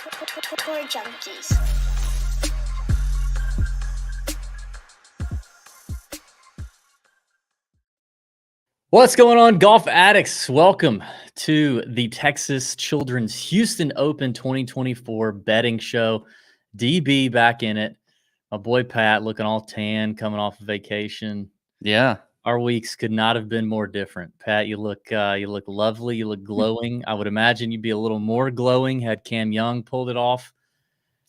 Tour Junkies. What's going on, golf addicts? Welcome to the Texas Children's Houston Open 2024 betting show. DB back in it. My boy Pat looking all tan, coming off of vacation. Yeah. Our weeks could not have been more different. Pat, you look lovely. You look glowing. I would imagine you'd be a little more glowing had Cam Young pulled it off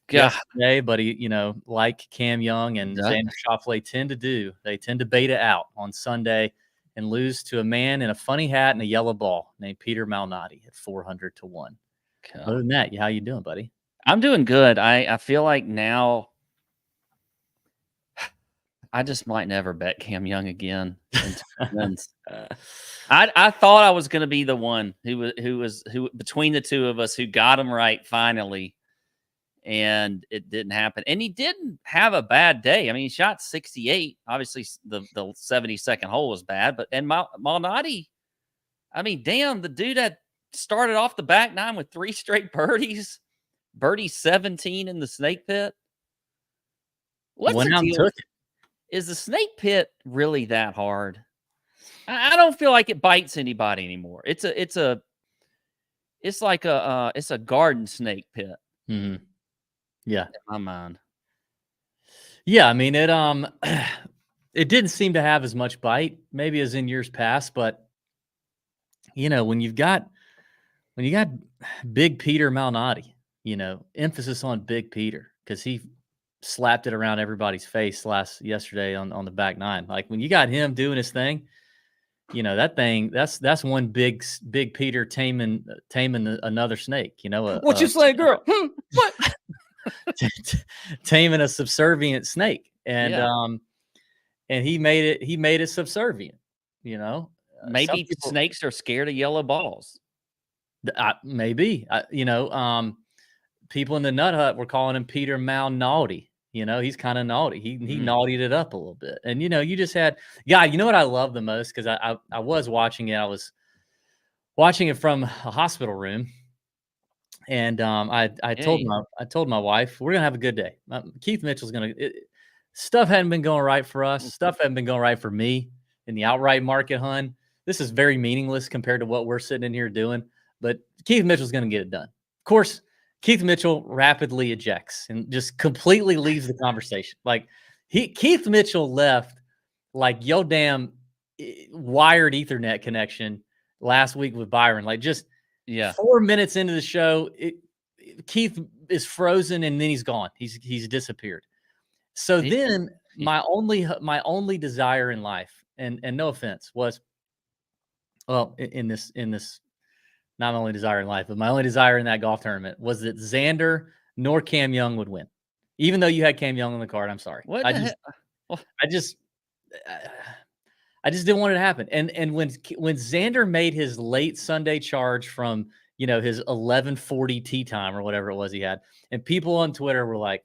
yesterday. But he, like Cam Young and Xander Schauffele tend to do, they tend to bait it out on Sunday and lose to a man in a funny hat and a yellow ball named Peter Malnati at 400 to 1. Okay. Other than that, how you doing, buddy? I'm doing good. I feel like now I just might never bet Cam Young again. I thought I was going to be the one who between the two of us who got him right finally, and it didn't happen. And he didn't have a bad day. I mean, he shot 68. Obviously, the 72nd hole was bad, but Malnati, I mean, damn, the dude that started off the back nine with 3 straight birdies, birdie 17 in the snake pit. What's the deal? Is the snake pit really that hard? I don't feel like it bites anybody anymore. It's like a garden snake pit. Mm-hmm. Yeah, in my mind. Yeah, I mean it. It didn't seem to have as much bite, maybe as in years past, but when you got Big Peter Malnati, emphasis on Big Peter because he slapped it around everybody's face yesterday on the back nine. Like when you got him doing his thing, that thing that's one big Peter taming another snake. What you say, girl? What? Taming a subservient snake, and he made it subservient. Maybe snakes are scared of yellow balls. Maybe people in the Nut Hut were calling him Peter Malnati. He's kind of naughty. He naughtied it up a little bit. And, you just had – you know what I love the most? Because I was watching it. I was watching it from a hospital room. And I told my wife, we're going to have a good day. Keith Mitchell's going to – stuff hadn't been going right for us. Stuff hadn't been going right for me in the outright market, hun. This is very meaningless compared to what we're sitting in here doing. But Keith Mitchell's going to get it done. Of course – Keith Mitchell rapidly ejects and just completely leaves the conversation. Like Keith Mitchell left like yo damn wired Ethernet connection last week with Byron. Like just 4 minutes into the show, Keith is frozen and then he's gone. He's disappeared. So then my only desire in life, and no offense, was in this. Not my only desire in life, but my only desire in that golf tournament was that Xander nor Cam Young would win. Even though you had Cam Young on the card, I'm sorry. I just didn't want it to happen. And when Xander made his late Sunday charge from, his 11:40 tee time or whatever it was he had, and people on Twitter were like,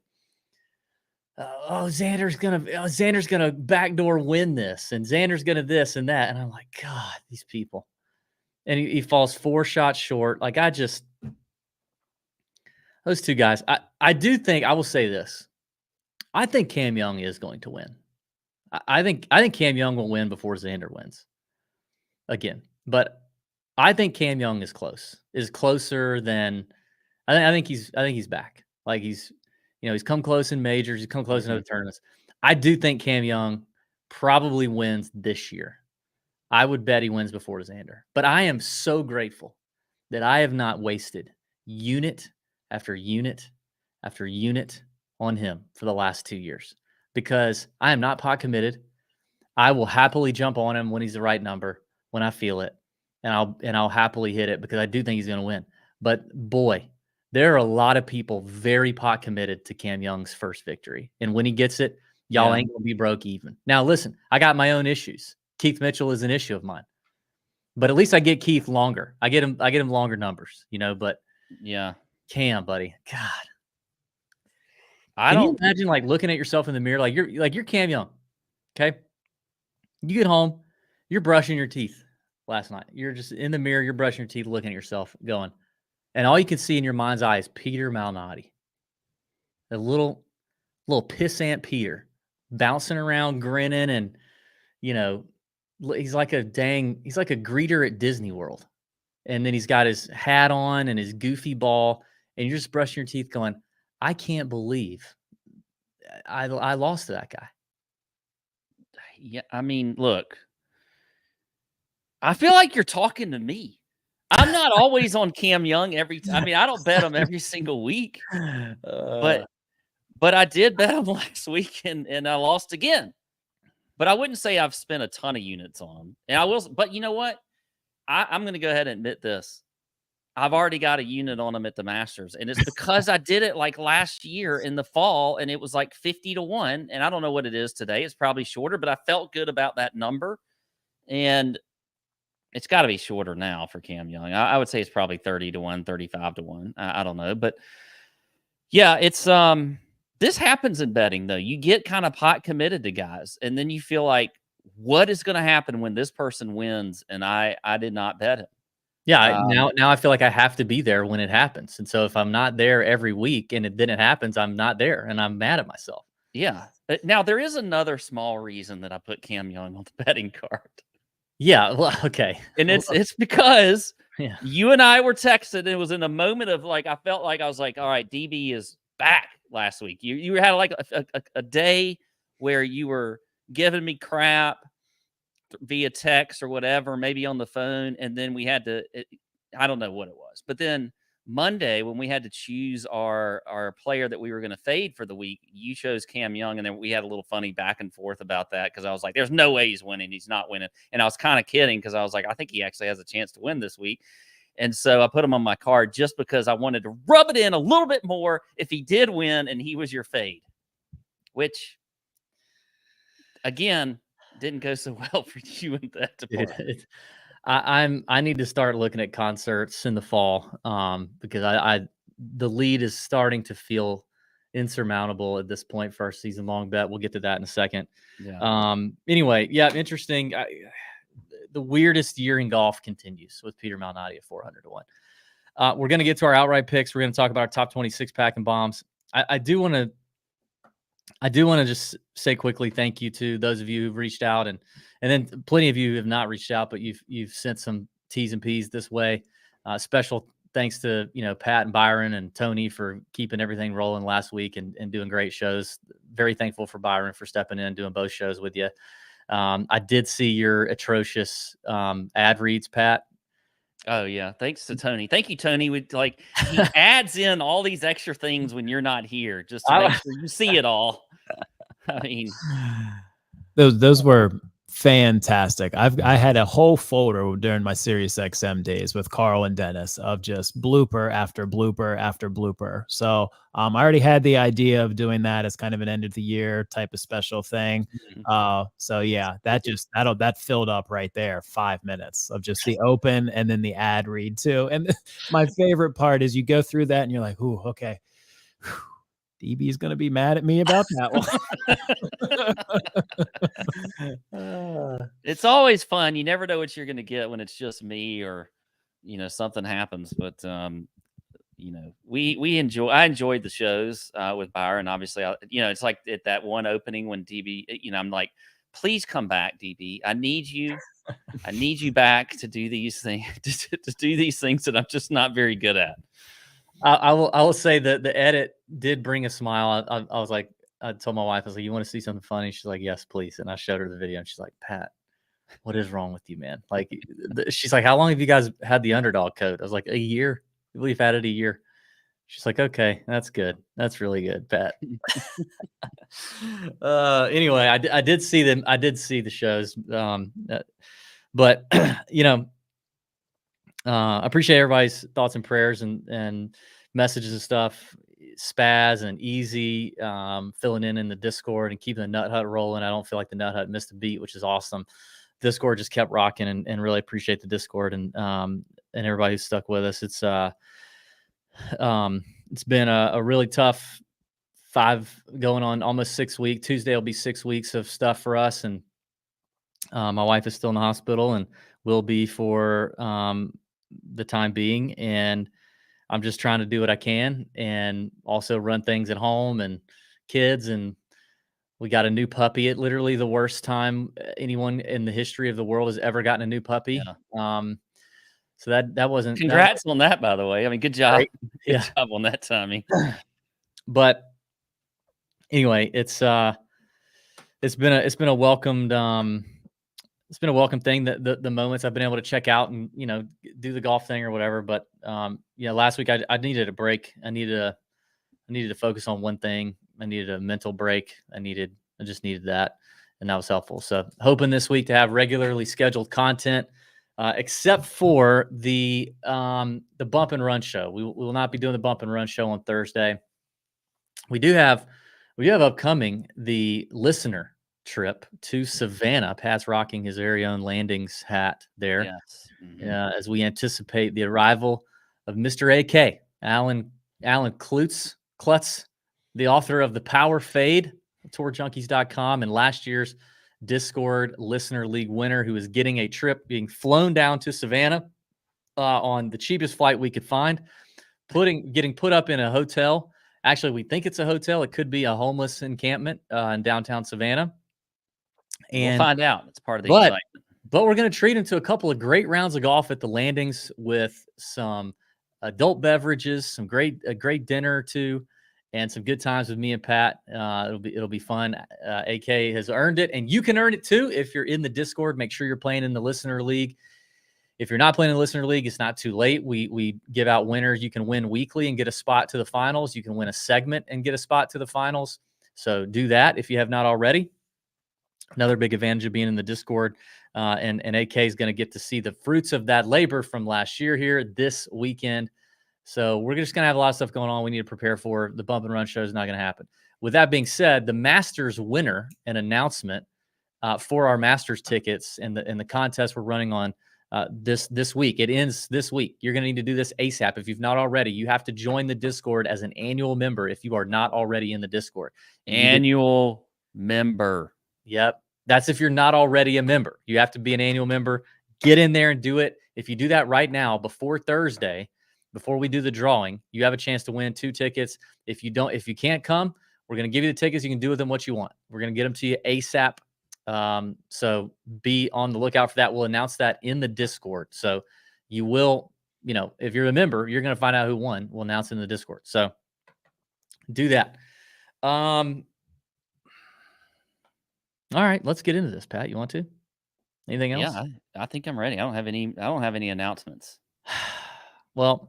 Xander's gonna backdoor win this, and Xander's gonna this and that. And I'm like, God, these people. And he falls 4 shots short. Like those two guys. I do think I will say this. I think Cam Young is going to win. I think Cam Young will win before Xander wins again. But I think Cam Young is closer than I think he's back. Like he's come close in majors. He's come close in other tournaments. I do think Cam Young probably wins this year. I would bet he wins before Xander. But I am so grateful that I have not wasted unit after unit after unit on him for the last 2 years because I am not pot committed. I will happily jump on him when he's the right number, when I feel it, and I'll happily hit it because I do think he's going to win. But boy, there are a lot of people very pot committed to Cam Young's first victory. And when he gets it, y'all ain't going to be broke even. Now, listen, I got my own issues. Keith Mitchell is an issue of mine, but at least I get Keith longer. I get him longer numbers, but Cam, buddy, God, Can you imagine like looking at yourself in the mirror, like you're Cam Young. Okay. You get home, you're brushing your teeth last night. You're just in the mirror, you're brushing your teeth, looking at yourself going, and all you can see in your mind's eye is Peter Malnati, a little pissant Peter, bouncing around, grinning, and he's like a greeter at Disney World. And then he's got his hat on and his goofy ball, and you're just brushing your teeth going, I can't believe I lost to that guy. Yeah, I mean, look, I feel like you're talking to me. I'm not always on Cam Young I mean, I don't bet him every single week, but I did bet him last week and I lost again. But I wouldn't say I've spent a ton of units on him. And I will, but you know what? I'm going to go ahead and admit this. I've already got a unit on him at the Masters, and it's because I did it like last year in the fall, and it was like 50-1. And I don't know what it is today. It's probably shorter, but I felt good about that number. And it's got to be shorter now for Cam Young. I would say it's probably 30-1, 35-1. I don't know, but yeah, it's this happens in betting though. You get kind of pot committed to guys, and then you feel like, what is going to happen when this person wins? And I did not bet him. Yeah, now I feel like I have to be there when it happens. And so if I'm not there every week and then it happens, I'm not there and I'm mad at myself. Yeah. Now there is another small reason that I put Cam Young on the betting card. Yeah, well, okay. And it's because Yeah. you and I were texting. It was in a moment of like, I felt like I was like, all right, DB is back last week. You had like a day where you were giving me crap via text or whatever, maybe on the phone. And then we had to, I don't know what it was, but then Monday when we had to choose our player that we were going to fade for the week, you chose Cam Young. And then we had a little funny back and forth about that. Cause I was like, there's no way he's winning. He's not winning. And I was kind of kidding. Cause I was like, I think he actually has a chance to win this week. And so I put him on my card just because I wanted to rub it in a little bit more if he did win and he was your fade, which again, didn't go so well for you in that department. I need to start looking at concerts in the fall because the lead is starting to feel insurmountable at this point for our season long bet. We'll get to that in a second. Yeah. Anyway, yeah, interesting. The weirdest year in golf continues with Peter Malnati at 400-1. We're going to get to our outright picks. We're going to talk about our top 26 pack and bombs. I do want to just say quickly thank you to those of you who've reached out and then plenty of you have not reached out, but you've sent some T's and P's this way. Special thanks to Pat and Byron and Tony for keeping everything rolling last week and doing great shows. Very thankful for Byron for stepping in, doing both shows with you. I did see your atrocious ad reads, Pat. Oh yeah, thanks to Tony. Thank you, Tony. He adds in all these extra things when you're not here, just to make sure you see it all. I mean, those were fantastic. I had a whole folder during my SiriusXM days with Carl and Dennis of just blooper after blooper after blooper. So I already had the idea of doing that as kind of an end of the year type of special thing. So yeah, that filled up right there 5 minutes of just the open and then the ad read too. And my favorite part is you go through that and you're like, ooh, okay. DB is going to be mad at me about that one. It's always fun. You never know what you're going to get when it's just me or, something happens. But, I enjoyed the shows with Byron. Obviously, it's like at that one opening when DB, I'm like, please come back, DB. I need you. I need you back to do these things, to do these things that I'm just not very good at. I will say that the edit did bring a smile. I was like, I told my wife, I was like, you want to see something funny? She's like, yes, please. And I showed her the video and she's like, Pat, what is wrong with you, man? Like, she's like, how long have you guys had the underdog code? I was like, a year. We've had it a year. She's like, okay, that's good. That's really good, Pat. Anyway, I did see them. I did see the shows. But I appreciate everybody's thoughts and prayers and messages and stuff. Spaz and Easy filling in the Discord and keeping the Nut Hut rolling. I don't feel like the Nut Hut missed a beat, which is awesome. Discord just kept rocking and really appreciate the Discord and everybody who stuck with us. It's been a really tough 5 going on almost 6 weeks. Tuesday will be 6 weeks of stuff for us. And my wife is still in the hospital and will be for the time being. And I'm just trying to do what I can and also run things at home and kids. And we got a new puppy at literally the worst time anyone in the history of the world has ever gotten a new puppy. So that wasn't Congrats on that, by the way. I mean, good job. great. Good Yeah. job on that timing. But anyway, it's been a welcomed it's been a welcome thing that the moments I've been able to check out and do the golf thing or whatever. But last week I needed a break. I needed to focus on one thing. I needed a mental break. I just needed that, and that was helpful. So hoping this week to have regularly scheduled content, except for the bump and run show. We will not be doing the bump and run show on Thursday. We have upcoming the listener trip to Savannah. Pat's rocking his very own Landings hat there. Yes. As we anticipate the arrival of Mr. AK, Alan Klutz, the author of The Power Fade, tourjunkies.com, and last year's Discord Listener League winner, who is getting a trip being flown down to Savannah on the cheapest flight we could find, getting put up in a hotel. Actually, we think it's a hotel. It could be a homeless encampment in downtown Savannah. And we'll find out. It's part of the excitement. But we're going to treat him to a couple of great rounds of golf at the Landings with some adult beverages, a great dinner or two, and some good times with me and Pat. It'll be fun. AK has earned it, and you can earn it too if you're in the Discord. Make sure you're playing in the Listener League. If you're not playing in the Listener League, it's not too late. We give out winners. You can win weekly and get a spot to the finals. You can win a segment and get a spot to the finals. So do that if you have not already. Another big advantage of being in the Discord, and AK is going to get to see the fruits of that labor from last year here this weekend. So we're just going to have a lot of stuff going on we need to prepare for. The bump and run show is not going to happen. With that being said, the Masters winner and announcement for our Masters tickets and the contest we're running on this week. It ends this week. You're going to need to do this ASAP. If you've not already, you have to join the Discord as an annual member if you are not already in the Discord. Annual member. Yep. That's if you're not already a member. You have to be an annual member. Get in there and do it. If you do that right now, before Thursday, before we do the drawing, you have a chance to win 2 tickets. If you can't come, we're going to give you the tickets. You can do with them what you want. We're going to get them to you ASAP. So be on the lookout for that. We'll announce that in the Discord. So you will, if you're a member, you're going to find out who won. We'll announce it in the Discord. So do that. All right, let's get into this, Pat. You want to? Anything else? Yeah, I think I'm ready. I don't have any announcements. Well,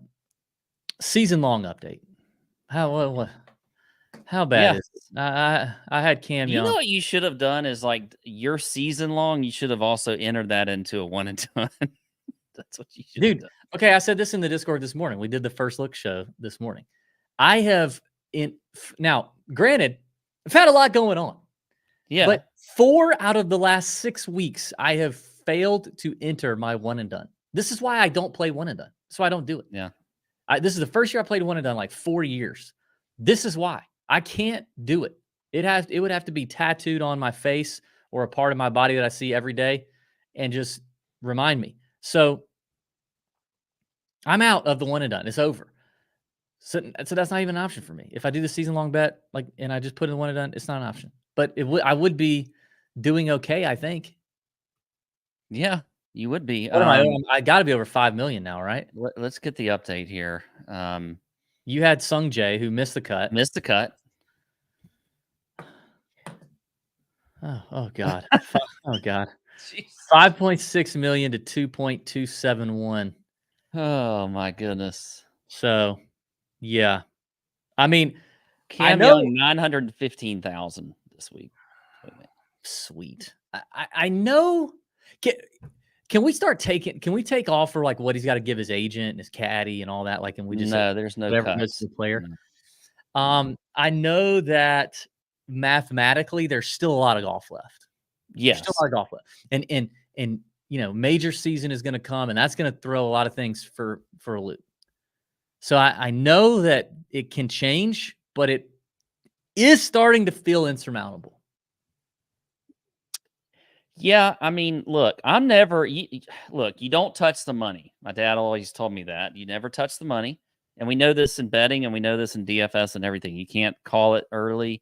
season-long update. How bad is it? I had Cam Young. You know what you should have done is like your season long. You should have also entered that into a 1 and done. That's what you should have done. Okay, I said this in the Discord this morning. We did the first look show this morning. Now, granted, I've had a lot going on. Yeah. But 4 out of the last 6 weeks, I have failed to enter my 1 and done. This is why I don't play 1 and done. That's why I don't do it. Yeah. This is the first year I played 1 and done, like 4 years. This is why I can't do it. It would have to be tattooed on my face or a part of my body that I see every day and just remind me. So I'm out of the 1 and done. It's over. So that's not even an option for me. If I do the season long bet, and I just put in 1 and done, it's not an option. But I would be doing okay, I think. Yeah, you would be. I got to be over 5 million now, right? Let's get the update here. You had Sung Jae, who missed the cut. Oh God. Oh God. 5.6 million to 2.271. Oh my goodness. So, yeah. I mean, Cam Young 915,000 this week. Sweet. I know. Can we take off for like what he's got to give his agent and his caddy and all that? Like, and we just there's no cuts. The player. No. I know that mathematically there's still a lot of golf left. Yes. There's still a lot of golf left. And major season is going to come, and that's going to throw a lot of things for a loop. So I know that it can change, but it is starting to feel insurmountable. Yeah, I mean, look, you don't touch the money. My dad always told me that. You never touch the money. And we know this in betting, and we know this in DFS and everything. You can't call it early.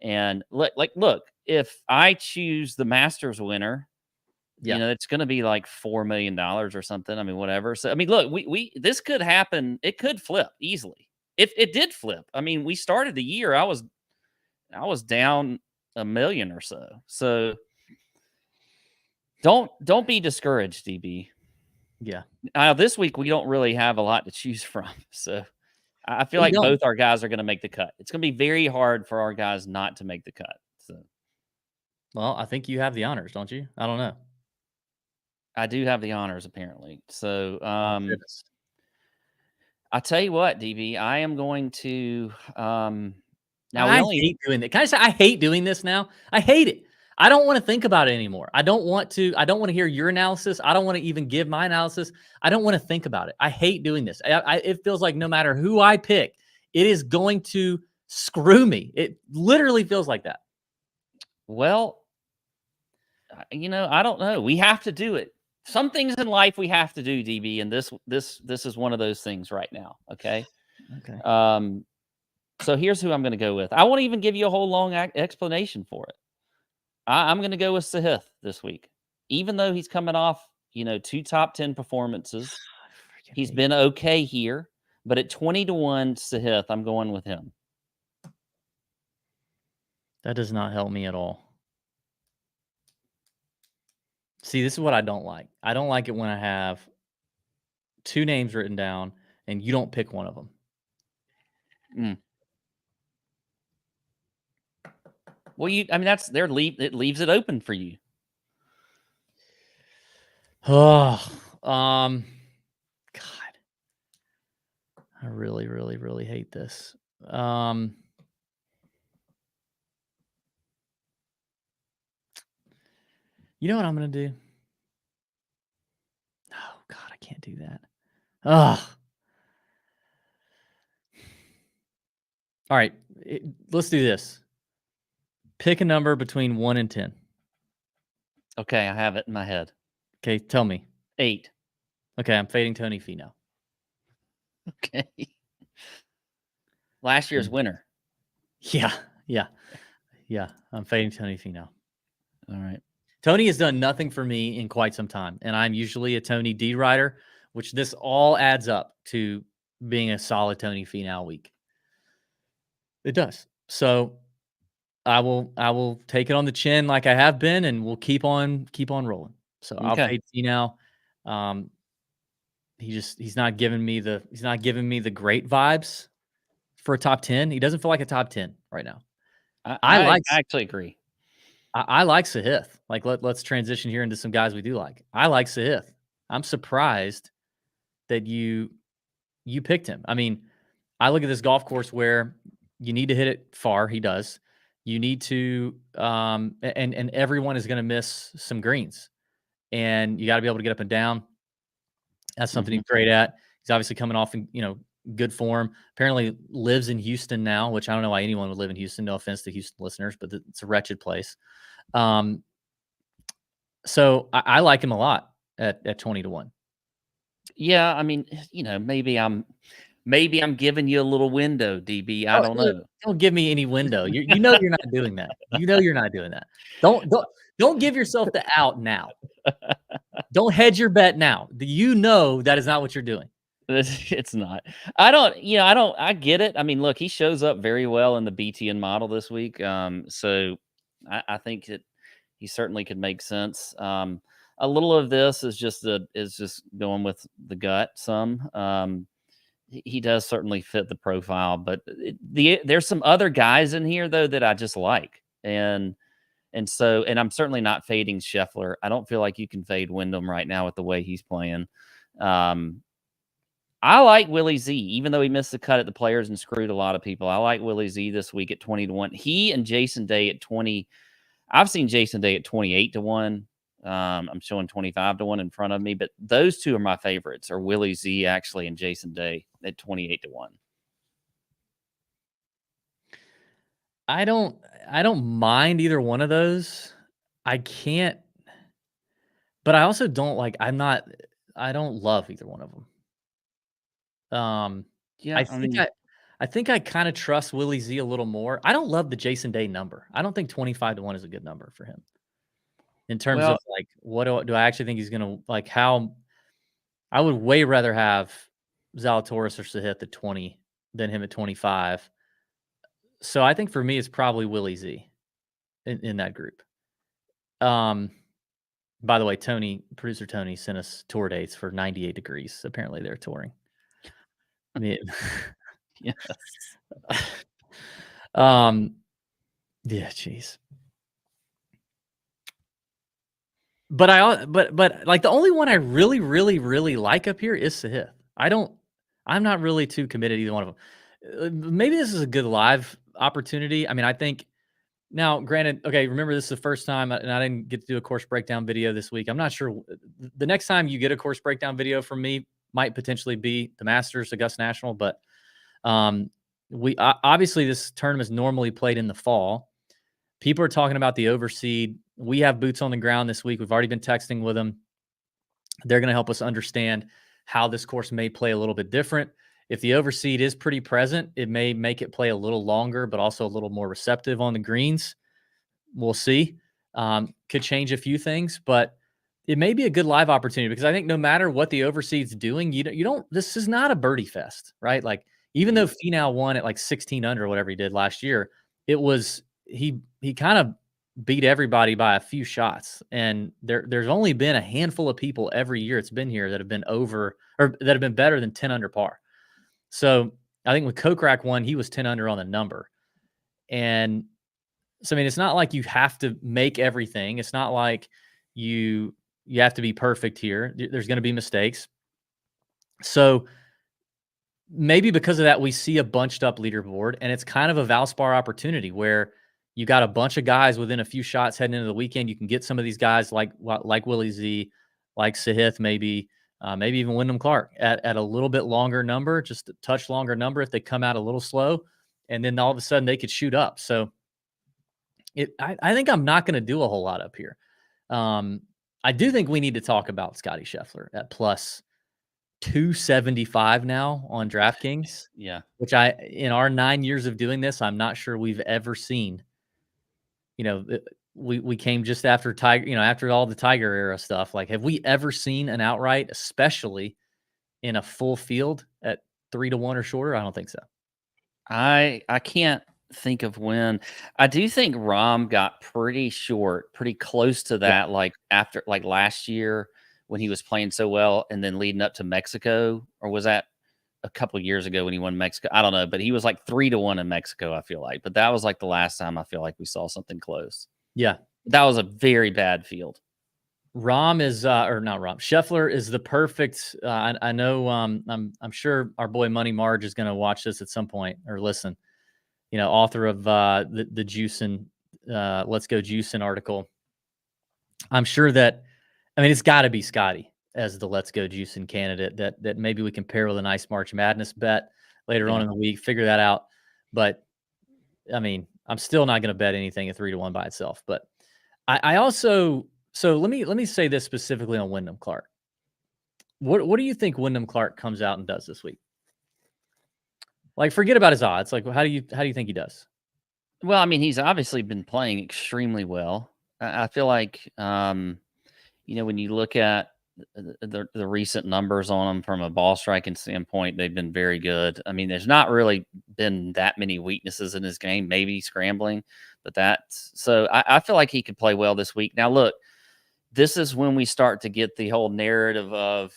And look, if I choose the Masters winner, Yeah. it's going to be like $4 million or something. I mean, whatever. So, I mean, look, this could happen. It could flip easily. If it did flip, I mean, we started the year. I was down $1 million or so. So don't be discouraged, DB. Yeah. Now this week we don't really have a lot to choose from. So I feel We like don't. both our guys are going to make the cut. It's going to be very hard for our guys not to make the cut. So Well, I think you have the honors, don't you? I don't know. I do have the honors apparently. So Oh, goodness. I tell you what, DB, I am going to now I hate doing it. Can I say I hate doing this now? I hate it. I don't want to think about it anymore. I don't want to hear your analysis. I don't want to even give my analysis. I don't want to think about it. I hate doing this. It feels like no matter who I pick, it is going to screw me. It literally feels like that. Well, I don't know. We have to do it. Some things in life we have to do, DB, and this is one of those things right now. Okay. Okay. So here's who I'm going to go with. I won't even give you a whole long explanation for it. I'm going to go with Sahith this week, even though he's coming off, 2 top 10 performances. He's been okay here, but at 20-1 Sahith, I'm going with him. That does not help me at all. See, this is what I don't like. I don't like it when I have 2 names written down and you don't pick one of them. Well, that's it leaves it open for you. Oh, God. I really, really, really hate this. You know what I'm going to do? Oh, God, I can't do that. Ugh. All right, let's do this. Pick a number between 1 and 10. Okay, I have it in my head. Okay, tell me. 8. Okay, I'm fading Tony Finau. Okay. Last year's winner. Yeah. I'm fading Tony Finau. All right. Tony has done nothing for me in quite some time, and I'm usually a Tony D rider, which this all adds up to being a solid Tony Finau week. It does. So I will take it on the chin like I have been, and we'll keep on rolling. So I'll fade Finau. He's not giving me the great vibes for a top 10. He doesn't feel like a top 10 right now. I actually agree. I like Sahith. Like let's transition here into some guys we do like. I like Sahith. I'm surprised that you picked him. I mean, I look at this golf course where you need to hit it far. He does. You need to, and everyone is going to miss some greens, and you got to be able to get up and down. That's something he's great at. He's obviously coming off in good form. Apparently lives in Houston now, which I don't know why anyone would live in Houston. No offense to Houston listeners, but it's a wretched place. So I like him a lot at 20-1. Yeah, I mean, maybe I'm giving you a little window, DB. I don't know. Don't give me any window. You know you're not doing that. You know you're not doing that. Don't give yourself the out now. Don't hedge your bet now. You know that is not what you're doing. It's not. I get it. I mean, look, he shows up very well in the BTN model this week. So I think that he certainly could make sense. A little of this is just going with the gut some. He does certainly fit the profile, but there's some other guys in here though that I just like, and I'm certainly not fading Scheffler. I don't feel like you can fade Wyndham right now with the way he's playing. I like Willie Z, even though he missed the cut at the Players and screwed a lot of people. I like Willie Z this week at 20-1. He and Jason Day at 20. I've seen Jason Day at 28-1. I'm showing 25-1 in front of me, but those two are my favorites, are Willie Z actually and Jason Day at 28-1. I don't mind either one of those. I can't, but I also don't like. I don't love either one of them. Yeah, I think I think I kind of trust Willie Z a little more. I don't love the Jason Day number. I don't think 25-1 is a good number for him in terms well, of like what do I actually think he's gonna like how I would way rather have Zalatoris or Sahith at 20 than him at 25. So I think for me it's probably Willie Z in that group. By the way, producer Tony sent us tour dates for 98 degrees. Apparently they're touring. I mean, yes. yeah, jeez. But like the only one I really, really, really like up here is Sahith. I'm not really too committed to either one of them. Maybe this is a good live opportunity. I mean, I think now, granted, okay, remember this is the first time, and I didn't get to do a course breakdown video this week. I'm not sure. The next time you get a course breakdown video from me might potentially be the Masters, Augusta National, but we obviously this tournament is normally played in the fall. People are talking about the overseed. We have boots on the ground this week. We've already been texting with them. They're going to help us understand how this course may play a little bit different. If the overseed is pretty present, it may make it play a little longer, but also a little more receptive on the greens. We'll see. Could change a few things, but it may be a good live opportunity because I think no matter what the overseed's doing, you don't. This is not a birdie fest, right? Like even though Finau won at like 16 under or whatever he did last year, it was he kind of beat everybody by a few shots, and there's only been a handful of people every year it's been here that have been over or that have been better than 10 under par. So I think when Kokrak won, he was 10 under on the number. And so, I mean, it's not like you have to make everything. It's not like you have to be perfect here. There's going to be mistakes. So maybe because of that, we see a bunched up leaderboard, and it's kind of a Valspar opportunity where you got a bunch of guys within a few shots heading into the weekend. You can get some of these guys like Willie Z, like Sahith, maybe even Wyndham Clark at a little bit longer number, just a touch longer number if they come out a little slow, and then all of a sudden they could shoot up. So I think I'm not going to do a whole lot up here. I do think we need to talk about Scotty Scheffler at plus 275 now on DraftKings. Yeah. Which in our 9 years of doing this, I'm not sure we've ever seen. You know, we came just after Tiger, you know, after all the Tiger era stuff. Like, have we ever seen an outright, especially in a full field at 3-1 or shorter? I don't think so. I can't think of when. I do think Rahm got pretty short, pretty close to that, like after like last year when he was playing so well, and then leading up to Mexico, or was that a couple of years ago when he won Mexico? I don't know, but he was like 3-1 in Mexico, I feel like. But that was like the last time I feel like we saw something close. Yeah. That was a very bad field. Rahm is or not Rahm. Scheffler is the perfect. I know. I'm sure our boy Money Marge is going to watch this at some point or listen. You know, author of the Juicin' Let's Go Juicin' article. I'm sure that. I mean, it's got to be Scotty as the Let's Go Juicin' candidate that maybe we can pair with a nice March Madness bet later on in the week. Figure that out. But I mean, I'm still not going to bet anything at 3-1 by itself. But I also. So let me say this specifically on Wyndham Clark. What do you think Wyndham Clark comes out and does this week? Like, forget about his odds. Like, how do you think he does? Well, I mean, he's obviously been playing extremely well. I feel like, you know, when you look at the recent numbers on him from a ball striking standpoint, they've been very good. I mean, there's not really been that many weaknesses in his game, maybe scrambling, but so I feel like he could play well this week. Now, look, this is when we start to get the whole narrative of,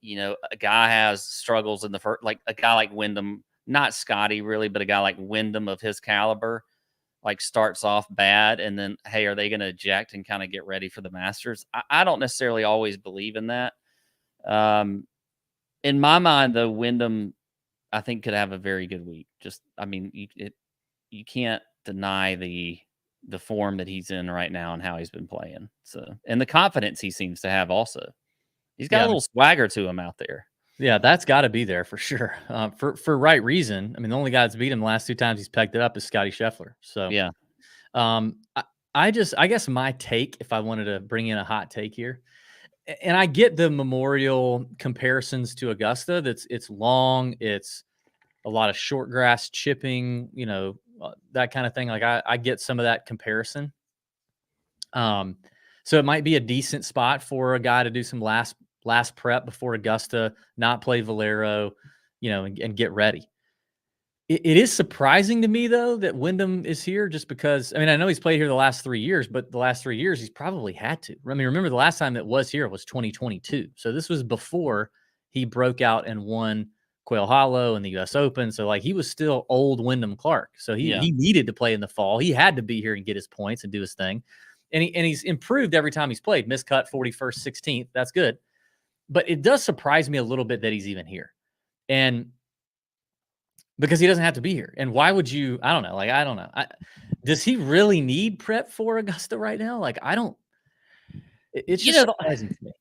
you know, a guy has struggles in the first, like a guy like Wyndham, not Scotty really, but a guy like Wyndham of his caliber, like starts off bad, and then, hey, are they going to eject and kind of get ready for the Masters? I don't necessarily always believe in that. In my mind, though, Wyndham, I think, could have a very good week. Just, I mean, you can't deny the form that he's in right now and how he's been playing. So, and the confidence he seems to have also. He's got a little swagger to him out there. Yeah, that's got to be there for sure. For right reason. I mean, the only guy that's beat him the last 2 times he's pegged it up is Scotty Scheffler. So yeah. I guess my take, if I wanted to bring in a hot take here, and I get the Memorial comparisons to Augusta. It's long. It's a lot of short grass chipping, that kind of thing. Like I get some of that comparison. So it might be a decent spot for a guy to do some last prep before Augusta, not play Valero, and get ready. It is surprising to me, though, that Wyndham is here just because, I know he's played here the last 3 years, but the last 3 years he's probably had to. Remember the last time that was here was 2022. So this was before he broke out and won Quail Hollow and the U.S. Open. So, he was still old Wyndham Clark. So he needed to play in the fall. He had to be here and get his points and do his thing. And he's improved every time he's played. Miscut 41st, 16th. That's good. But it does surprise me a little bit that he's even here. And because he doesn't have to be here. And why would you? I don't know. I don't know. Does he really need prep for Augusta right now? I don't. It's just surprising to me.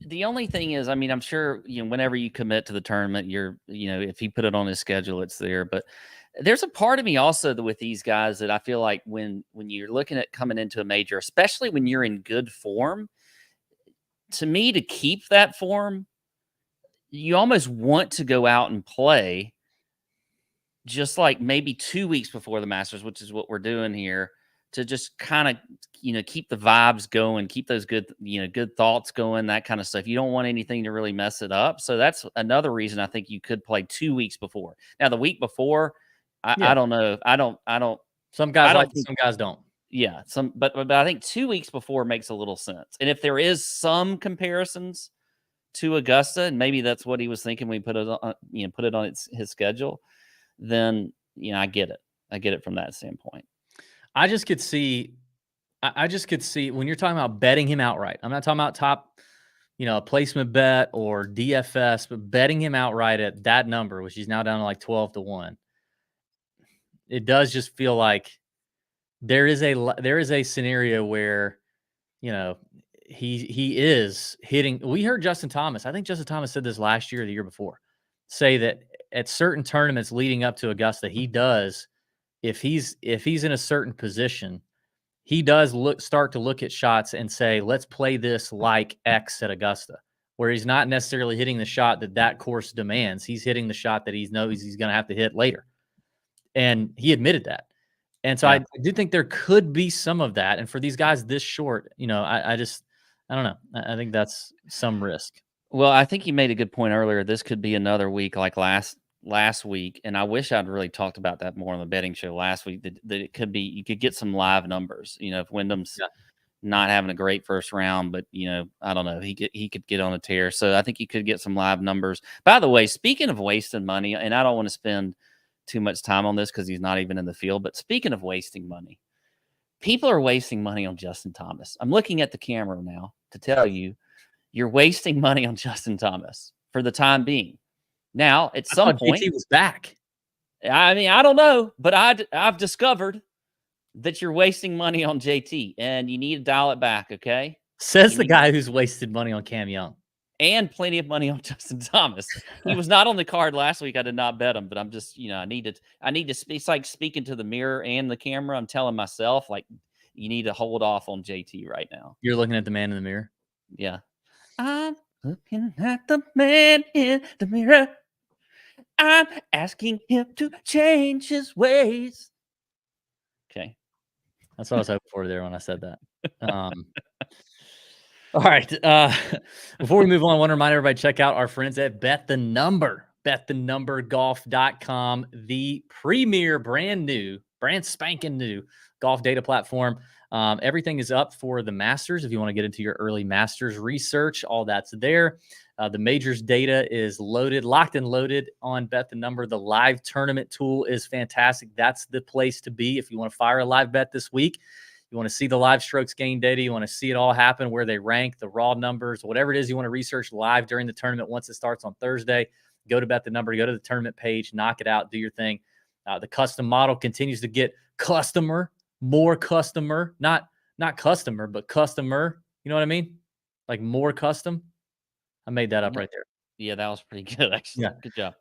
The only thing is, I'm sure, whenever you commit to the tournament, if he put it on his schedule, it's there. But there's a part of me also with these guys that I feel like when you're looking at coming into a major, especially when you're in good form, to me, to keep that form, you almost want to go out and play just like maybe 2 weeks before the Masters, which is what we're doing here, to just kind of, keep the vibes going, keep those good, good thoughts going, that kind of stuff. You don't want anything to really mess it up. So that's another reason I think you could play 2 weeks before. Now, the week before, I don't know. I don't. Some guys some guys don't. Yeah. But I think 2 weeks before makes a little sense. And if there is some comparisons to Augusta, and maybe that's what he was thinking when we put it on, put it on his schedule, then I get it. I get it from that standpoint. I just could see when you're talking about betting him outright. I'm not talking about top, a placement bet or DFS, but betting him outright at that number, which he's now down to like 12-1. It does just feel like there is a scenario where, he is hitting. We heard Justin Thomas. I think Justin Thomas said this last year or the year before, say that at certain tournaments leading up to Augusta, he does, if he's in a certain position, he does start to look at shots and say, let's play this like X at Augusta, where he's not necessarily hitting the shot that course demands. He's hitting the shot that he knows he's going to have to hit later. And he admitted that. And so I do think there could be some of that. And for these guys this short, I don't know. I think that's some risk. Well, I think you made a good point earlier. This could be another week like last week, and I wish I'd really talked about that more on the betting show last week. That it could be, you could get some live numbers. If Wyndham's not having a great first round, but I don't know, he could get on a tear. So I think you could get some live numbers. By the way, speaking of wasting money, and I don't want to spend too much time on this because he's not even in the field. But speaking of wasting money, people are wasting money on Justin Thomas. I'm looking at the camera now to tell you, you're wasting money on Justin Thomas for the time being. Now, at some point, he was back. I don't know, but I've discovered that you're wasting money on JT, and you need to dial it back, okay? Says the guy who's wasted money on Cam Young. And plenty of money on Justin Thomas. He was not on the card last week. I did not bet him, but I'm just, I need to speak. It's like speaking to the mirror and the camera. I'm telling myself, you need to hold off on JT right now. You're looking at the man in the mirror? Yeah. I'm looking at the man in the mirror. I'm asking him to change his ways. Okay. That's what I was hoping for there when I said that. All right. Before we move on, I want to remind everybody, check out our friends at Bet the Number. BetTheNumberGolf.com, the premier brand spanking new golf data platform. Everything is up for the Masters. If you want to get into your early Masters research, all that's there. The majors data is locked and loaded on Bet the Number. The live tournament tool is fantastic. That's the place to be if you want to fire a live bet this week. You want to see the live strokes gain data. You want to see it all happen, where they rank, the raw numbers, whatever it is you want to research live during the tournament once it starts on Thursday. Go to Bet the Number, go to the tournament page, knock it out, do your thing. The custom model continues to get more customer, not customer, but customer. You know what I mean? Like more custom. I made that up right there. Yeah, that was pretty good, actually. Yeah. Good job.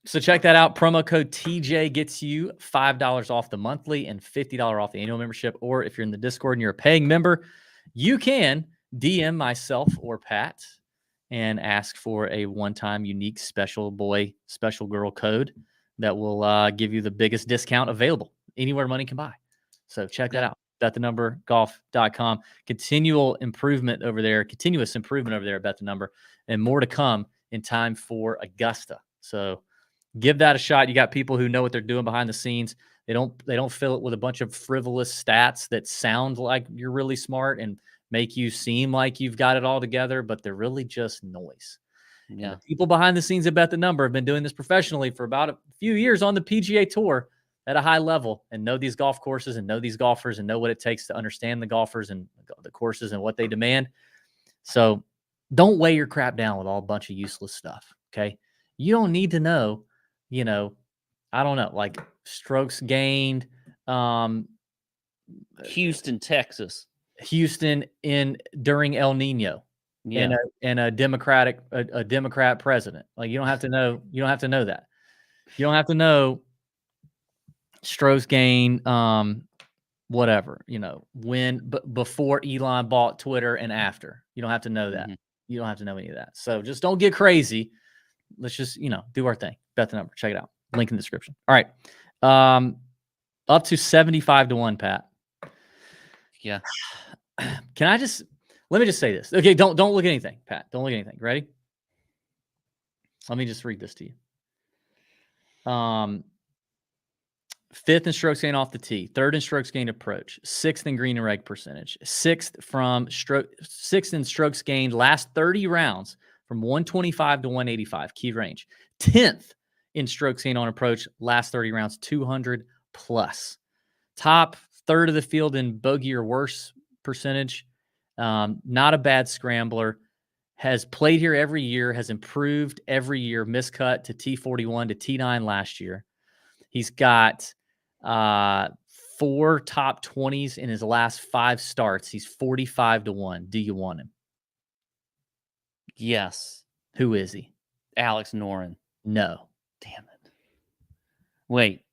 So check that out. Promo code TJ gets you $5 off the monthly and $50 off the annual membership. Or if you're in the Discord and you're a paying member, you can DM myself or Pat and ask for a one-time unique special boy, special girl code. that will give you the biggest discount available anywhere money can buy. So check that out. BetTheNumberGolf.com. Continuous improvement over there at Bet the Number, and more to come in time for Augusta. So give that a shot. You got people who know what they're doing behind the scenes. They don't fill it with a bunch of frivolous stats that sound like you're really smart and make you seem like you've got it all together, but they're really just noise. Yeah. The people behind the scenes at Bet the Number have been doing this professionally for about a few years on the PGA Tour at a high level, and know these golf courses and know these golfers and know what it takes to understand the golfers and the courses and what they demand. So don't weigh your crap down with all a bunch of useless stuff. Okay. You don't need to know, I don't know, like strokes gained, Houston, Texas. Houston during El Nino. Yeah. And a Democrat president. Like you don't have to know that. You don't have to know strokes gain, whatever, before Elon bought Twitter and after. You don't have to know that. Mm-hmm. You don't have to know any of that. So just don't get crazy. Let's just, do our thing. Bet the Number. Check it out. Link in the description. All right. Up to 75 to 1, Pat. Yeah. Let me just say this. Okay, don't look at anything, Pat. Don't look at anything. Ready? Let me just read this to you. 5th in strokes gained off the tee, 3rd in strokes gained approach, 6th in green and reg percentage, 6th in strokes gained last 30 rounds from 125 to 185, key range. 10th in strokes gained on approach last 30 rounds, 200 plus. Top third of the field in bogey or worse percentage. Not a bad scrambler. Has played here every year, has improved every year, miscut to T41 to T9 last year. He's got 4 top 20s in his last 5 starts. He's 45 to 1. Do you want him? Yes. Who is he? Alex Noren. No. Damn it. Wait.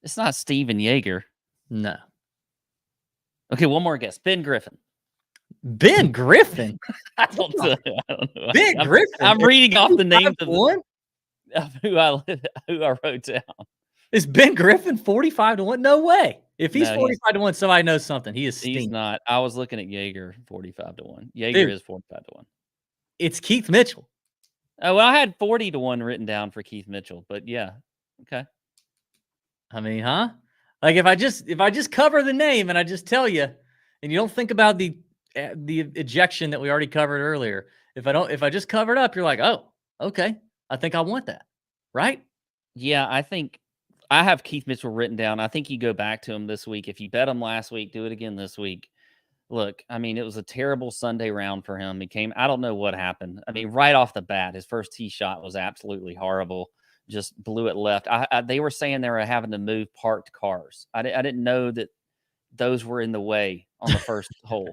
It's not Steven Yeager. No. Okay, one more guess. Ben Griffin. Ben Griffin? I don't know. Ben Griffin? I'm reading off the names of who I wrote down. Is Ben Griffin 45 to 1? No way. If he's No, 45 to 1, somebody knows something. He is stinking. He's not. I was looking at Yeager 45 to 1. Yeager is 45 to 1. It's Keith Mitchell. Oh, well, I had 40 to 1 written down for Keith Mitchell, but yeah. Okay. I mean, huh? Like if I just cover the name and I just tell you, and you don't think about the ejection that we already covered earlier. If I just cover it up, you're like, oh, okay, I think I want that, right? Yeah, I think I have Keith Mitchell written down. I think you go back to him this week. If you bet him last week, do it again this week. Look, I mean, it was a terrible Sunday round for him. I don't know what happened. I mean, right off the bat, his first tee shot was absolutely horrible. Just blew it left. They were saying they were having to move parked cars. I didn't know that those were in the way on the first hole,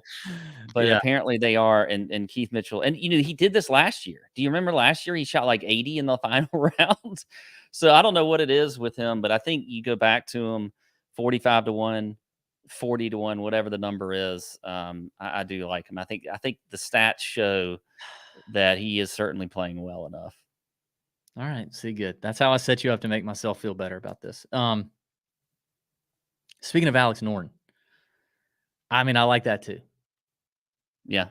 but apparently they are. And Keith Mitchell, and he did this last year. Do you remember last year he shot like 80 in the final round? So I don't know what it is with him, but I think you go back to him 45 to 1, 40 to 1, whatever the number is. I do like him. I think the stats show that he is certainly playing well enough. All right. See, good. That's how I set you up to make myself feel better about this. Speaking of Alex Noren, I mean, I like that too. Yeah.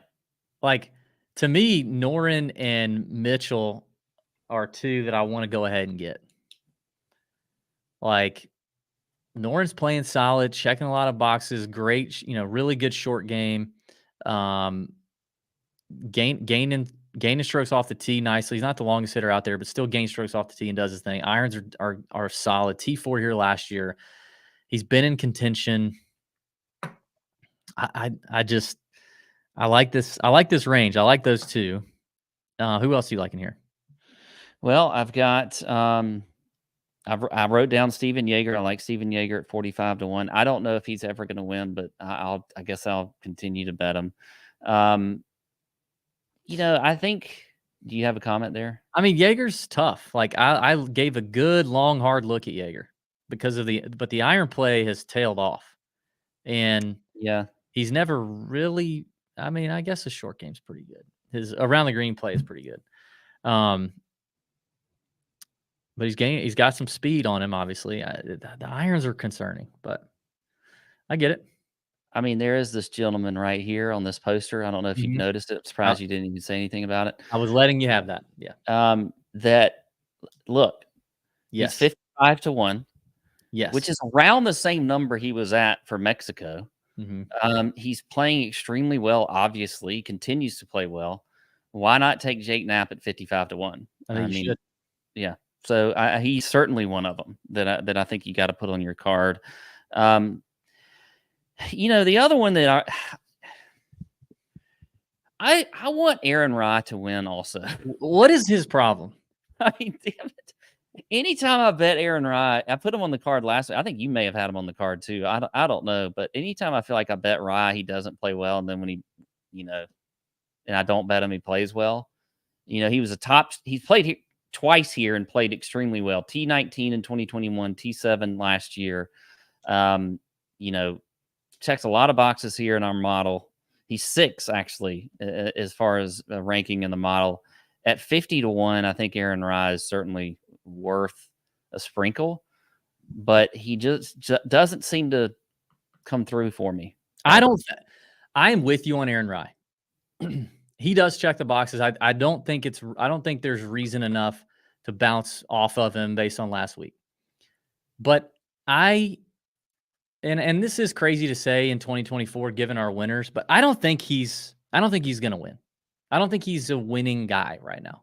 Like, to me, Noren and Mitchell are 2 that I want to go ahead and get. Like, Noren's playing solid, checking a lot of boxes, great, really good short game. Gaining strokes off the tee nicely. He's not the longest hitter out there, but still gains strokes off the tee and does his thing. Irons are solid. T4 here last year. He's been in contention. I like this. I like this range. I like those 2. Who else do you like in here? Well, I've got I wrote down Steven Yeager. I like Steven Yeager at 45 to 1. I don't know if he's ever going to win, but I guess I'll continue to bet him. I think. Do you have a comment there? I mean, Yeager's tough. Like I gave a good long hard look at Yeager because of but the iron play has tailed off, and yeah, he's never really. I mean, I guess his short game's pretty good. His around the green play is pretty good. But he's got some speed on him, obviously. The irons are concerning, but I get it. I mean, there is this gentleman right here on this poster. I don't know if you've Mhm. noticed it. I'm surprised you didn't even say anything about it. I was letting you have that. Yeah. That look, Yes. he's 55 to 1, Yes. which is around the same number he was at for Mexico. Mhm. He's playing extremely well, obviously, continues to play well. Why not take Jake Knapp at 55 to 1? I think you should. Yeah. So he's certainly one of them that I think you got to put on your card. The other one that I want Aaron Rye to win also. What is his problem? I mean, damn it. Anytime I bet Aaron Rye, I put him on the card last week. I think you may have had him on the card too. I don't know, but anytime I feel like I bet Rye, he doesn't play well, and then when he, and I don't bet him, he plays well. He was he's played twice here and played extremely well. T19 in 2021, T7 last year. Checks a lot of boxes here in our model. He's 6 actually, as far as ranking in the model. At 50 to 1, I think Aaron Rye is certainly worth a sprinkle, but he just doesn't seem to come through for me. I am with you on Aaron Rye. He does check the boxes. I don't think there's reason enough to bounce off of him based on last week. But and this is crazy to say in 2024 given our winners, but I don't think he's going to win. I don't think he's a winning guy right now.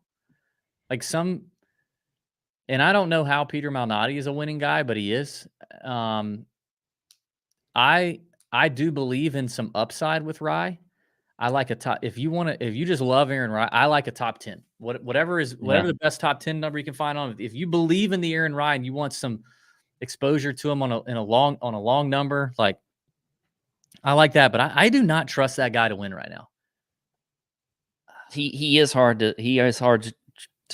And I don't know how Peter Malnati is a winning guy, but he is. I do believe in some upside with Rye. I like a top. If you just love Aaron Rye, I like a top 10. Whatever the best top 10 number you can find on. If you believe in the Aaron Rye and you want some exposure to him on a long number, like I like that. But I do not trust that guy to win right now. He is hard to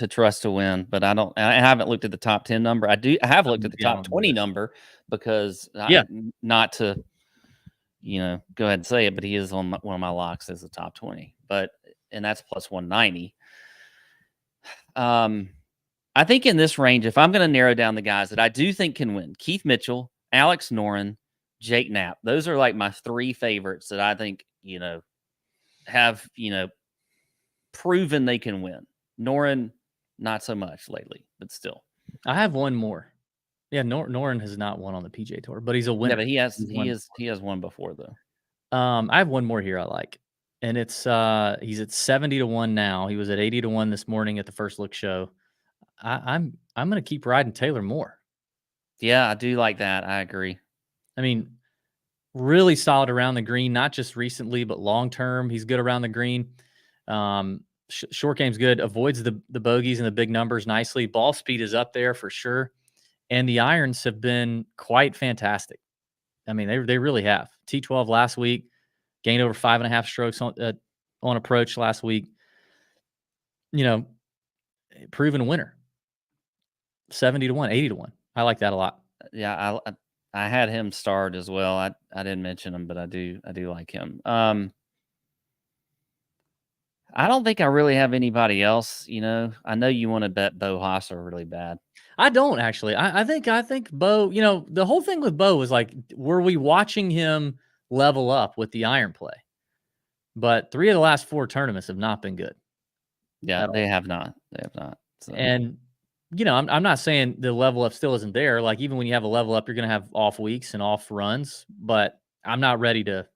trust to win, but I haven't looked at the top 10 number. I have looked at the top 20 number because not to go ahead and say it, but he is on one of my locks as the top 20, and that's plus 190. I think in this range, if I'm going to narrow down the guys that I do think can win, Keith Mitchell, Alex Noren, Jake Knapp, those are like my 3 favorites that I think, have, proven they can win. Noren, not so much lately, but still. I have one more. Yeah, Noren has not won on the PGA Tour, but he's a winner. Yeah, but he has won before though. I have one more here I like, and it's he's at 70 to 1 now. He was at 80 to 1 this morning at the First Look show. I'm going to keep riding Taylor Moore. Yeah, I do like that. I agree. I mean, really solid around the green, not just recently, but long term. He's good around the green. Short game's good. Avoids the bogeys and the big numbers nicely. Ball speed is up there for sure. And the irons have been quite fantastic. I mean, they really have. T12 last week, gained over 5.5 strokes on approach last week. Proven winner. 70 to 1, 80 to 1. I like that a lot. Yeah, I had him starred as well. I didn't mention him, but I do like him. I don't think I really have anybody else. I know you want to bet Bo Hosser really bad. I don't actually. I think Bo, the whole thing with Bo was like, were we watching him level up with the iron play? But 3 of the last 4 tournaments have not been good. Yeah, they have not. So. And, I'm not saying the level up still isn't there. Like, even when you have a level up, you're going to have off weeks and off runs. But I'm not ready to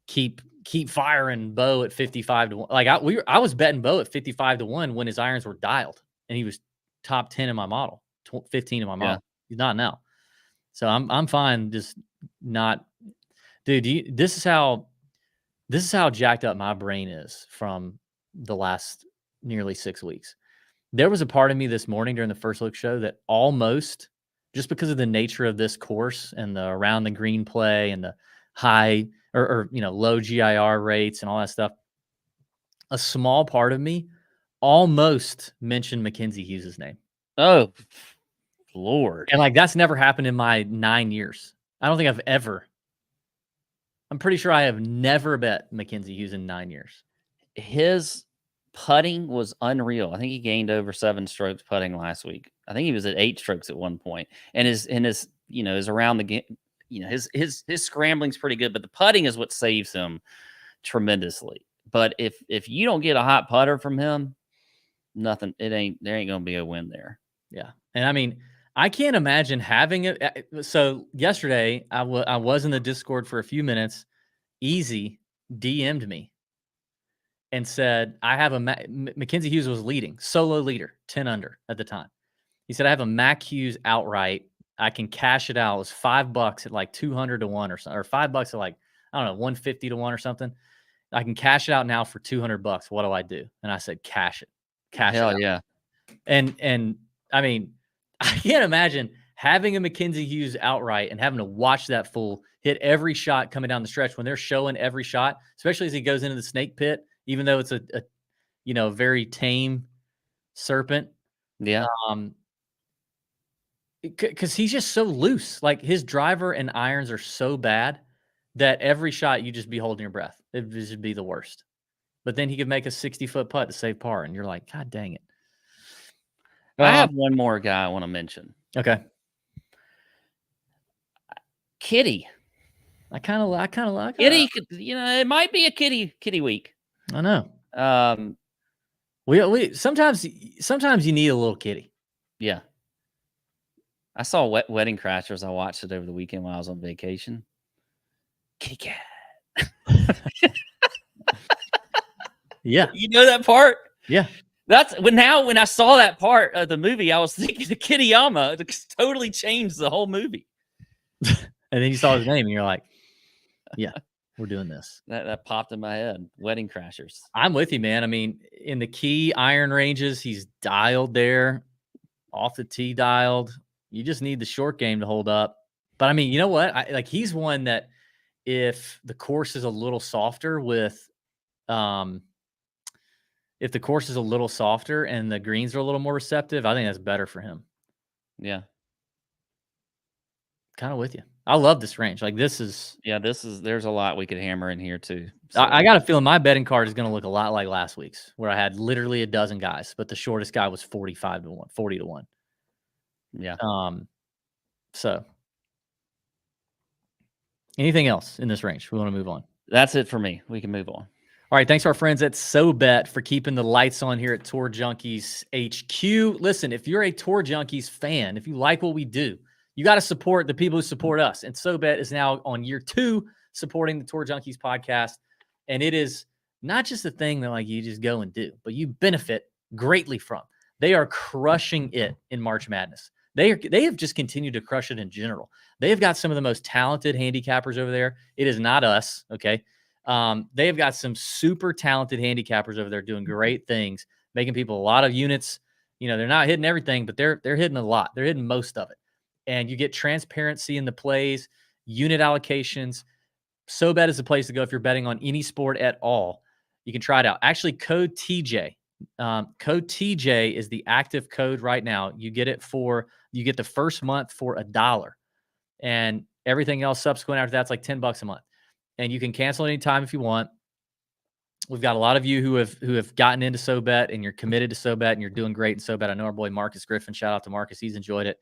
keep firing Bo at 55 to 1. Like, I was betting Bo at 55 to 1 when his irons were dialed, and he was top 10 in my model, 15 in my model. He's not now. So I'm fine. Just not, dude. This is how jacked up my brain is from the last nearly 6 weeks. There was a part of me this morning during the First Look show that almost, just because of the nature of this course and the around the green play and the high or low GIR rates and all that stuff, a small part of me almost mentioned Mackenzie Hughes' name. Oh, Lord. And that's never happened in my 9 years. I don't think I'm pretty sure I have never bet Mackenzie Hughes in 9 years. His putting was unreal. I think he gained over 7 strokes putting last week. I think he was at 8 strokes at one point, and his is around the game. His scrambling's pretty good, but the putting is what saves him tremendously. But if you don't get a hot putter from him, nothing. There ain't gonna be a win there. Yeah, and I mean, I can't imagine having it. So yesterday, I was in the Discord for a few minutes. Easy DM'd me and said, I have a Mackenzie Hughes was leading, solo leader, 10 under at the time. He said, I have a Mac Hughes outright. I can cash it out. It was $5 at like 200 to 1 or something, or $5 at like, I don't know, 150 to 1 or something. I can cash it out now for $200. What do I do? And I said, cash it. Cash it out. Yeah. And I mean, I can't imagine having a Mackenzie Hughes outright and having to watch that fool hit every shot coming down the stretch when they're showing every shot, especially as he goes into the snake pit, even though it's a very tame serpent. Yeah. Because he's just so loose. Like his driver and irons are so bad that every shot you just be holding your breath. It would just be the worst. But then he could make a 60-foot putt to save par, and you're like, God dang it. I have one more guy I want to mention. Okay. Kitty. I kind of like Kitty. It might be a kitty week. I know. We sometimes you need a little kitty. Yeah. I saw Wedding Crashers. I watched it over the weekend while I was on vacation. Kitty cat. Yeah. You know that part? Yeah. That's when I saw that part of the movie, I was thinking of Kittyama. It totally changed the whole movie. And then you saw his name and you're like, yeah, we're doing this. That popped in my head. Wedding Crashers. I'm with you, man. I mean, in the key iron ranges, he's dialed there, off the tee dialed. You just need the short game to hold up. But I mean, you know what? He's one that if the course is a little softer if the course is a little softer and the greens are a little more receptive, I think that's better for him. Yeah. Kind of with you. I love this range. There's a lot we could hammer in here too. So. I got a feeling my betting card is going to look a lot like last week's, where I had literally a dozen guys, but the shortest guy was 45 to 1, 40 to 1. Yeah. So anything else in this range? We want to move on. That's it for me. We can move on. All right. Thanks to our friends at SoBet for keeping the lights on here at Tour Junkies HQ. Listen, if you're a Tour Junkies fan, if you like what we do, you got to support the people who support us. And SoBet is now on year 2 supporting the Tour Junkies podcast. And it is not just a thing that you just go and do, but you benefit greatly from. They are crushing it in March Madness. They have just continued to crush it in general. They have got some of the most talented handicappers over there. It is not us, okay? They have got some super talented handicappers over there doing great things, making people a lot of units. They're not hitting everything, but they're hitting a lot. They're hitting most of it. And you get transparency in the plays, unit allocations. SoBet is the place to go if you're betting on any sport at all. You can try it out. Actually, code TJ. Code TJ is the active code right now. You get the first month for $1, and everything else subsequent after that's like $10 a month. And you can cancel anytime if you want. We've got a lot of you who have gotten into SoBet, and you're committed to SoBet, and you're doing great in SoBet. I know our boy Marcus Griffin. Shout out to Marcus; he's enjoyed it.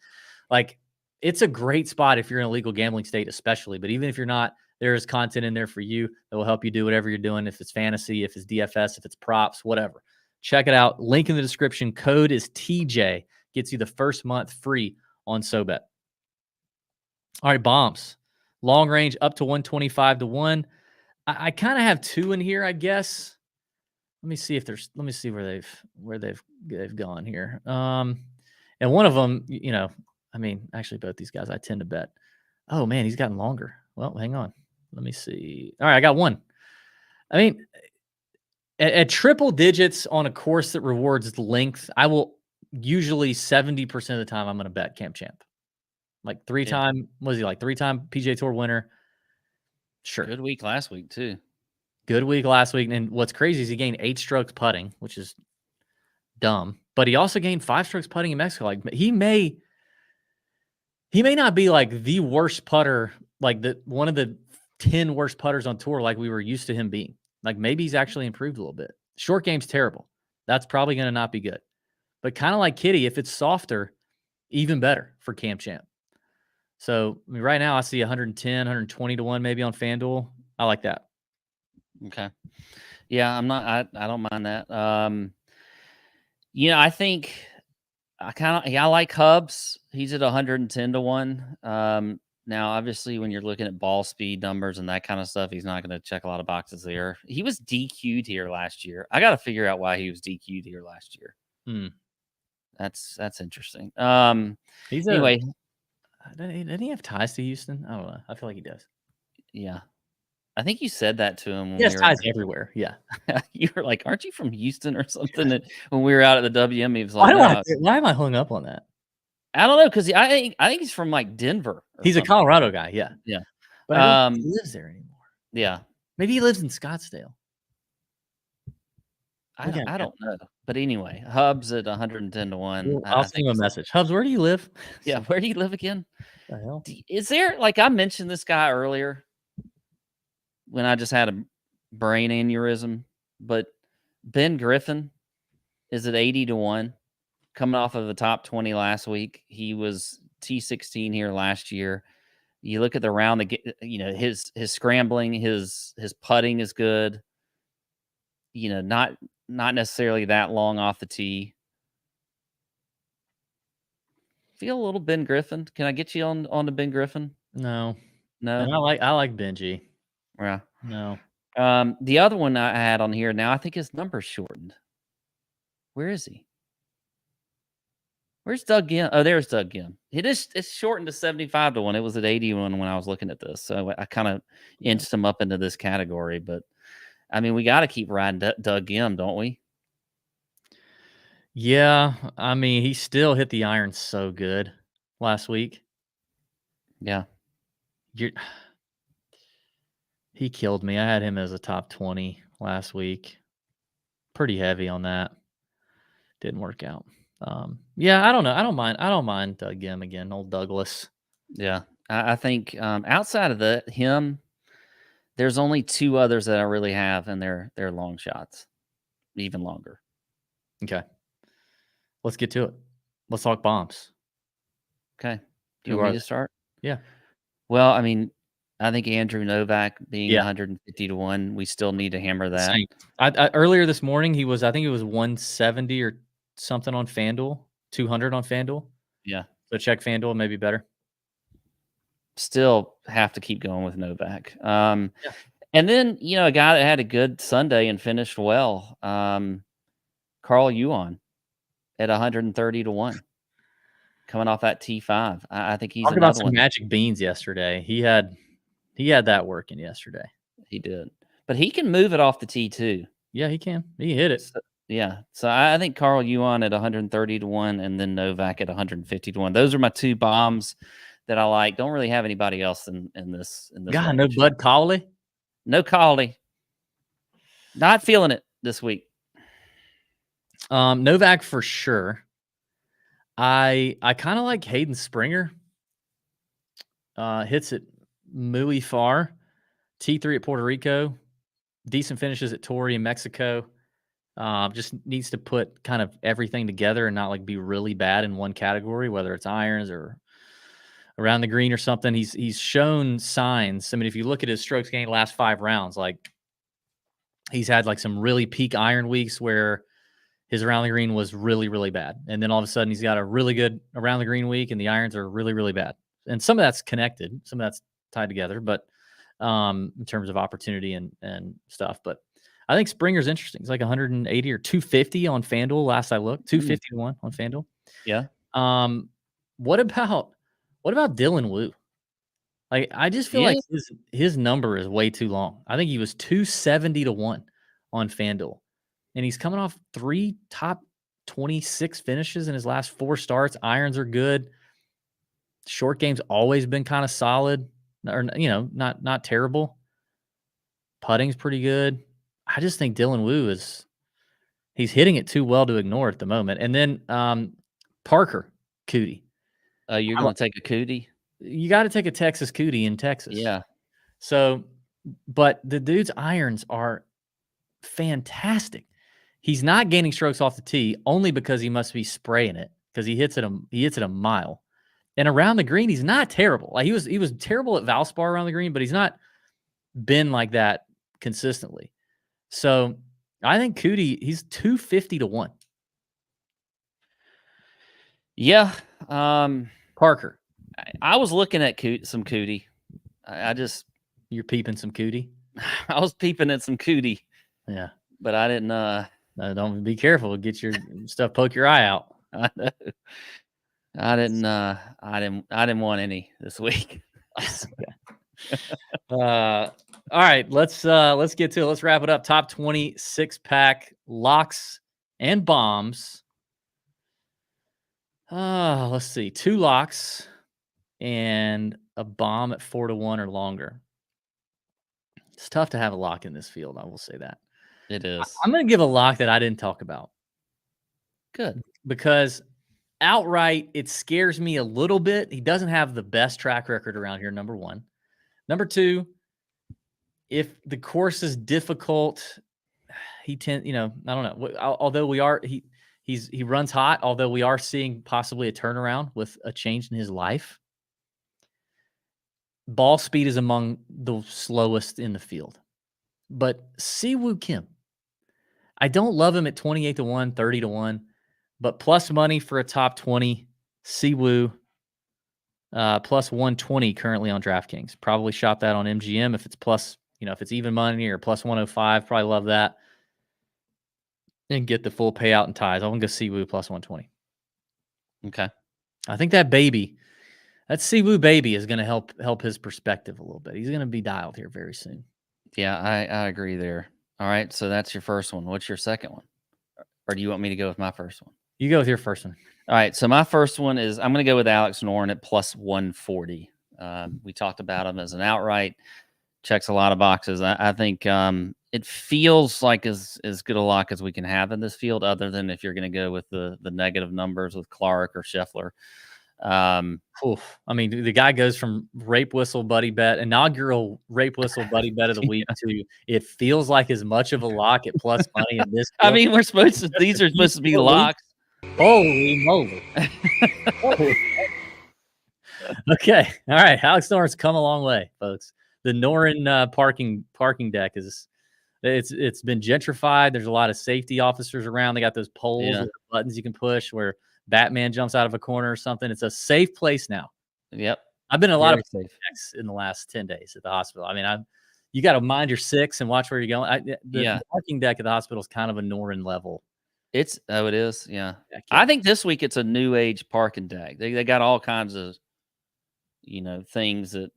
It's a great spot if you're in a legal gambling state, especially. But even if you're not, there is content in there for you that will help you do whatever you're doing. If it's fantasy, if it's DFS, if it's props, whatever. Check it out. Link in the description. Code is TJ. Gets you the first month free on SoBet. All right, bombs. Long range up to 125 to 1. I kind of have 2 in here, I guess. Let me see where they've gone here. And one of them, actually both these guys I tend to bet. Oh man, he's gotten longer. Well, hang on. Let me see. All right, I got one. I mean, at triple digits on a course that rewards length, I will usually 70% of the time I'm going to bet Camp Champ. Three-time PGA Tour winner. Sure. Good week last week too. Good week last week. And what's crazy is he gained 8 strokes putting, which is dumb. But he also gained 5 strokes putting in Mexico. He may not be the worst putter, one of the 10 worst putters on tour like we were used to him being. Maybe he's actually improved a little bit. Short game's terrible. that's probably going to not be good. But kind of like Kitty, if it's softer, even better for Cam Champ. So I mean, right now I see 110, 120 to 1 maybe on FanDuel. I like that. Okay. Yeah, I'm not. I don't mind that. I think I like Hubs. He's at 110 to 1. Now, obviously, when you're looking at ball speed numbers and that kind of stuff, he's not going to check a lot of boxes there. He was DQ'd here last year. I got to figure out why he was DQ'd here last year. That's interesting. He's anyway, doesn't he have ties to Houston? I don't know. I feel like he does. Yeah. I think you said that to him. He has ties everywhere. Yeah. You were like, aren't you from Houston or something? And when we were out at the WM, he was like, why am I hung up on that? I don't know, because I think he's from like Denver. He's something. a Colorado guy. Yeah. Yeah. But I don't think he lives there anymore. Yeah. Maybe he lives in Scottsdale. I don't know. But anyway, Hubs at 110 to 1. Well, I'll send him a message. Hubs, where do you live? Yeah. Where do you live again? What the hell? Is there, like, I mentioned this guy earlier when I just had a brain aneurysm, but Ben Griffin is at 80 to 1, coming off of the top 20 last week. He was T16 here last year. You look at the round, his scrambling, his putting is good. Not necessarily that long off the tee. Feel a little Ben Griffin. Can I get you on to Ben Griffin? No. And I like Benji. Yeah. No. The other one I had on here now, I think his number's shortened. Where is he? Where's Doug Gim? Oh, there's Doug Gim. It's shortened to 75 to 1. It was at 81 when I was looking at this. So I kind of inched him up into this category. But, I mean, we got to keep riding Doug Gim, don't we? Yeah. I mean, he still hit the iron so good last week. Yeah. He killed me. I had him as a top 20 last week. Pretty heavy on that. Didn't work out. Yeah, I don't know. I don't mind Doug Gim again, old Douglas. Yeah. I think outside of him, there's only two others that I really have, and they're long shots, even longer. Okay. Let's get to it. Let's talk bombs. Okay. Do you want me to start? Yeah. Well, I mean, I think Andrew Novak being 150 to 1, we still need to hammer that. Same. I earlier this morning, I think it was 170 or something on FanDuel, 200 on FanDuel. Yeah. So check FanDuel, maybe better. Still have to keep going with Novak. And then, a guy that had a good Sunday and finished well, Carl Yuan at 130 to 1. Coming off that T5. I think he's Talk another about some one. magic beans yesterday. He had that working yesterday. He did. But he can move it off the tee too. Yeah, he can. He hit it. So I think Carl Yuan at 130 to 1 and then Novak at 150 to 1. Those are my two bombs that I like. Don't really have anybody else in this. God, no Bud Cauley? No Cauley. Not feeling it this week. Novak for sure. I kind of like Hayden Springer. Hits it muy far. T3 at Puerto Rico. Decent finishes at Torrey in Mexico. Just needs to put kind of everything together and not like be really bad in one category, whether it's irons or around the green or something. He's shown signs. I mean, if you look at his strokes gained last 5 rounds, like he's had like some really peak iron weeks where his around the green was really, really bad. And then all of a sudden he's got a really good around the green week and the irons are really, really bad. And some of that's connected, some of that's tied together, but in terms of opportunity and stuff. But I think Springer's interesting. It's like 180 or 250 on FanDuel. Last I looked, 250 to 1 on FanDuel. Yeah. What about Dylan Wu? Like, I just feel like his number is way too long. I think he was 270 to 1 on FanDuel. And he's coming off 3 top 26 finishes in his last 4 starts. Irons are good. Short game's always been kind of solid, or not terrible. Putting's pretty good. I just think Dylan Wu he's hitting it too well to ignore at the moment. And then Parker Cootie. You're going to take a Cootie? You got to take a Texas Cootie in Texas. Yeah. So, but the dude's irons are fantastic. He's not gaining strokes off the tee only because he must be spraying it because he hits it a mile. And around the green, he's not terrible. Like he was terrible at Valspar around the green, but he's not been like that consistently. So I think Cootie, he's 250 to 1. Yeah. Parker, I was looking at some Cootie. I just you're peeping some Cootie. I was peeping at some Cootie, Yeah. but I didn't. Don't be careful. Get your stuff, poke your eye out. I know. I didn't want any this week. All right, let's get to it. Let's wrap it up. Top 20 6-pack locks and bombs. Let's see. 2 locks and a bomb at 4 to 1 or longer. It's tough to have a lock in this field. I will say that. It is. I'm going to give a lock that I didn't talk about. Good. Because outright, it scares me a little bit. He doesn't have the best track record around here, number 1. Number 2, if the course is difficult, I don't know. Although he runs hot, although we are seeing possibly a turnaround with a change in his life. Ball speed is among the slowest in the field. But Siwoo Kim, I don't love him at 28 to 1, 30 to 1, but plus money for a top 20, Siwoo, plus 120 currently on DraftKings. Probably shop that on MGM if it's plus, if it's even money or plus 105, probably love that. And get the full payout in ties. I'm going to go Siwoo plus 120. Okay. I think that Siwoo baby is going to help his perspective a little bit. He's going to be dialed here very soon. Yeah, I agree there. All right, so that's your first one. What's your second one? Or do you want me to go with my first one? You go with your first one. All right, so my first one is I'm going to go with Alex Noren at plus 140. We talked about him as an outright. Checks a lot of boxes. I think it feels like as good a lock as we can have in this field, other than if you're going to go with the negative numbers with Clark or Scheffler. I mean, the guy goes from rape whistle buddy bet, inaugural rape whistle buddy bet of the week to it feels like as much of a lock at plus money in this. I mean, these are supposed to be locks. Holy moly. Okay. All right. Alex Noren's come a long way, folks. The Noren parking deck it's been gentrified. There's a lot of safety officers around. They got those poles with buttons you can push where Batman jumps out of a corner or something. It's a safe place now. Yep. I've been in a lot of safe decks in the last 10 days at the hospital. I mean, you got to mind your 6 and watch where you're going. The parking deck at the hospital is kind of a Noren level. It is. Yeah. I think this week it's a new age parking deck. They got all kinds of, things that,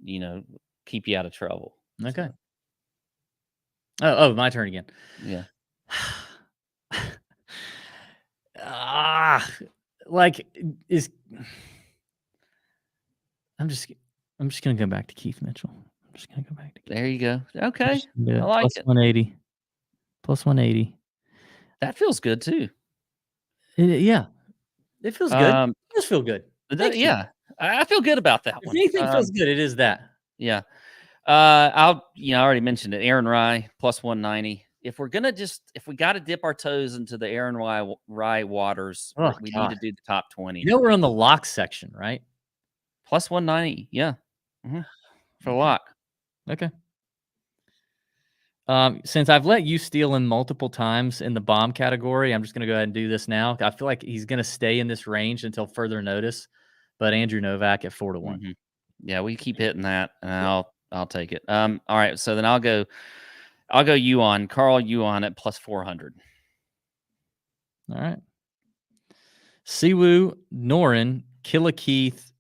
keep you out of trouble. Okay. So. Oh, my turn again. Yeah. I'm just gonna go back to Keith Mitchell. There you go. Okay. I like plus it. 180. Plus 180. That feels good too. Yeah. It feels good. It does feel good. Yeah. I feel good about that one. If anything feels good, it is that. Yeah. I already mentioned it. Aaron Rye plus 190. If we got to dip our toes into the Aaron Rye waters, we need to do the top 20. We're on the lock section, right? Plus 190. Yeah. Mm-hmm. For lock. Okay. Since I've let you steal in multiple times in the bomb category, I'm just going to go ahead and do this now. I feel like he's going to stay in this range until further notice. But Andrew Novak at 4 to 1. Mm-hmm. Yeah, we keep hitting that, and I'll take it. All right, so then I'll go Carl Yuan at plus 400. All right. Siwoo, Noren, Killa Keith,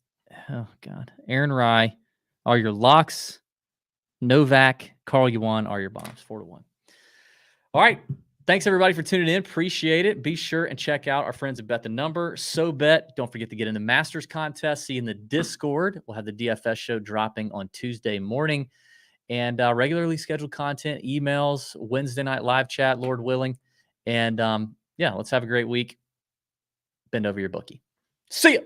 Aaron Rye are your locks. Novak, Carl Yuan are your bombs. 4 to 1. All right. Thanks, everybody, for tuning in. Appreciate it. Be sure and check out our friends at Bet the Number. So bet. Don't forget to get in the Masters contest. See you in the Discord. We'll have the DFS show dropping on Tuesday morning. And regularly scheduled content, emails, Wednesday night live chat, Lord willing. And let's have a great week. Bend over your bookie. See ya.